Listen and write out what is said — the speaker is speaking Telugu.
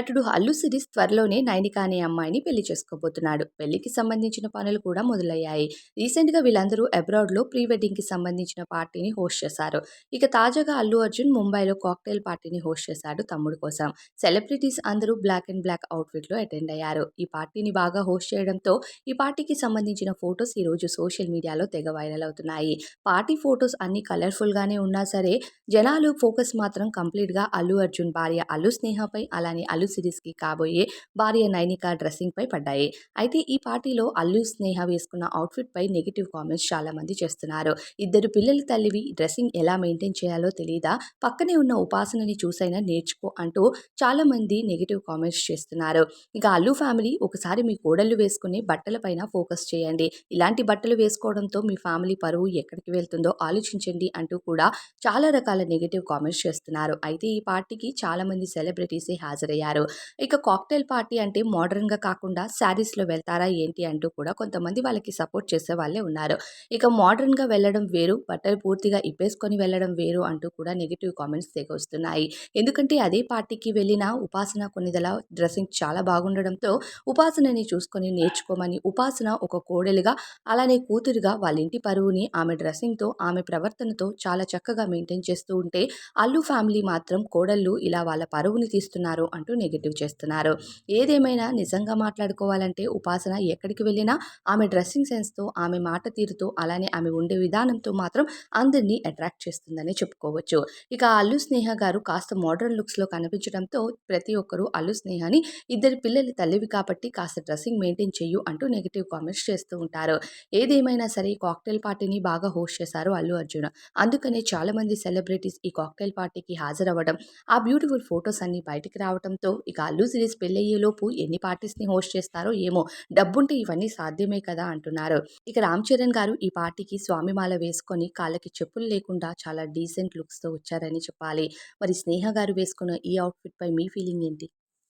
నటుడు అల్లు శిరీష్ త్వరలోనే నైనిక అనే అమ్మాయిని పెళ్లి చేసుకోబోతున్నాడు. పెళ్లికి సంబంధించిన పనులు కూడా మొదలయ్యాయి. రీసెంట్ గా వీళ్ళందరూ అబ్రాడ్ లో ప్రీ వెడ్డింగ్ కి సంబంధించిన పార్టీని హోస్ట్ చేశారు. ఇక తాజాగా అల్లు అర్జున్ ముంబైలో కాక్టైల్ పార్టీని హోస్ట్ చేశాడు తమ్ముడు కోసం. సెలబ్రిటీస్ అందరూ బ్లాక్ అండ్ బ్లాక్ అవుట్ఫిట్ లో అటెండ్ అయ్యారు. ఈ పార్టీని బాగా హోస్ట్ చేయడంతో ఈ పార్టీకి సంబంధించిన ఫొటోస్ ఈ రోజు సోషల్ మీడియాలో తెగ వైరల్ అవుతున్నాయి. పార్టీ ఫొటోస్ అన్ని కలర్ఫుల్ గానే ఉన్నా సరే జనాలు ఫోకస్ మాత్రం కంప్లీట్ గా అల్లు అర్జున్ భార్య అల్లు స్నేహపై, అలానే అల్లు శిరీష్‌కి కాబోయే భార్య నైనిక డ్రెస్సింగ్‌పై పడ్డాయి. అయితే ఈ పార్టీలో అల్లు స్నేహ వేసుకున్న అవుట్‌ఫిట్ పై నెగెటివ్ కామెంట్స్ చాలా మంది చేస్తున్నారు. ఇద్దరు పిల్లల తల్లివి డ్రెస్సింగ్ ఎలా మెయింటైన్ చేయాలో తెలీదా? పక్కనే ఉన్న ఉపాసనని చూసైనా నేర్చుకో అంటూ చాలా మంది నెగెటివ్ కామెంట్స్ చేస్తున్నారు. ఇక అల్లు ఫ్యామిలీ ఒకసారి మీ కోడళ్ళు వేసుకునే బట్టల పైన ఫోకస్ చేయండి. ఇలాంటి బట్టలు వేసుకోవడంతో మీ ఫ్యామిలీ పరువు ఎక్కడికి వెళ్తుందో ఆలోచించండి అంటూ కూడా చాలా రకాల నెగెటివ్ కామెంట్స్ చేస్తున్నారు. అయితే ఈ పార్టీకి చాలా మంది సెలబ్రిటీసే హాజరయ్యారు. ఇక కాక్టైల్ పార్టీ అంటే మోడర్న్‌గా కాకుండా శారీస్‌లో వెళ్తారా ఏంటి అంటూ కూడా కొంతమంది వాళ్ళకి సపోర్ట్ చేసే వాళ్ళే ఉన్నారు. ఇక మోడర్న్‌గా వెళ్ళడం వేరు, బట్టలు పూర్తిగా ఇప్పేసుకొని వెళ్ళడం వేరు అంటూ కూడా నెగెటివ్ కామెంట్స్ తెగొస్తున్నాయి. ఎందుకంటే అదే పార్టీకి వెళ్ళిన ఉపాసన కొణిదెల డ్రెస్సింగ్ చాలా బాగుండడంతో ఉపాసనని చూసుకొని నేర్చుకోమని ఉపాసన ఒక కోడలుగా అలానే కూతురుగా వాళ్ళ ఇంటి పరువుని ఆమె డ్రెస్సింగ్‌తో, ఆమె ప్రవర్తనతో చాలా చక్కగా మెయింటైన్ చేస్తూ ఉంటే అల్లు ఫ్యామిలీ మాత్రం కోడళ్ళు ఇలా వాళ్ళ పరువుని తీస్తున్నారు అంటూ నెగెటివ్ చేస్తున్నారు. ఏదేమైనా నిజంగా మాట్లాడుకోవాలంటే ఉపాసన ఎక్కడికి వెళ్ళినా ఆమె డ్రెస్సింగ్ సెన్స్‌తో, ఆమె మాట తీరుతో, అలానే ఆమె ఉండే విధానంతో మాత్రం అందరినీ అట్రాక్ట్ చేస్తుందనే చెప్పుకోవచ్చు. ఇక అల్లు స్నేహ గారు కాస్త మోడర్న్ లుక్స్‌లో కనిపించడంతో ప్రతి ఒక్కరు అల్లు స్నేహని ఇద్దరు పిల్లల తల్లివి కాబట్టి కాస్త డ్రెస్సింగ్ మెయింటైన్ చెయ్యు అంటూ నెగెటివ్ కామెంట్స్ చేస్తూ ఉంటారు. ఏదేమైనా సరే కాక్టైల్ పార్టీని బాగా హోస్ట్ చేశారు అల్లు అర్జున్. అందుకనే చాలామంది సెలబ్రిటీస్ ఈ కాక్టైల్ పార్టీకి హాజరవ్వడం, ఆ బ్యూటిఫుల్ ఫోటోస్ అన్నీ బయటికి రావడంతో ఇక అల్లు శిరీష్ పెళ్లయ్యేలోపు ఎన్ని పార్టీస్‌ని హోస్ట్ చేస్తారో ఏమో! డబ్బుంటే ఇవన్నీ సాధ్యమే కదా అంటున్నారు. ఇక రామ్ చరణ్ గారు ఈ పార్టీకి స్వామిమాల వేసుకొని కాళ్ళకి చెప్పులు లేకుండా చాలా డీసెంట్ లుక్స్‌తో వచ్చారని చెప్పాలి. మరి స్నేహ గారు వేసుకున్న ఈ అవుట్‌ఫిట్ పై మీ ఫీలింగ్ ఏంటి?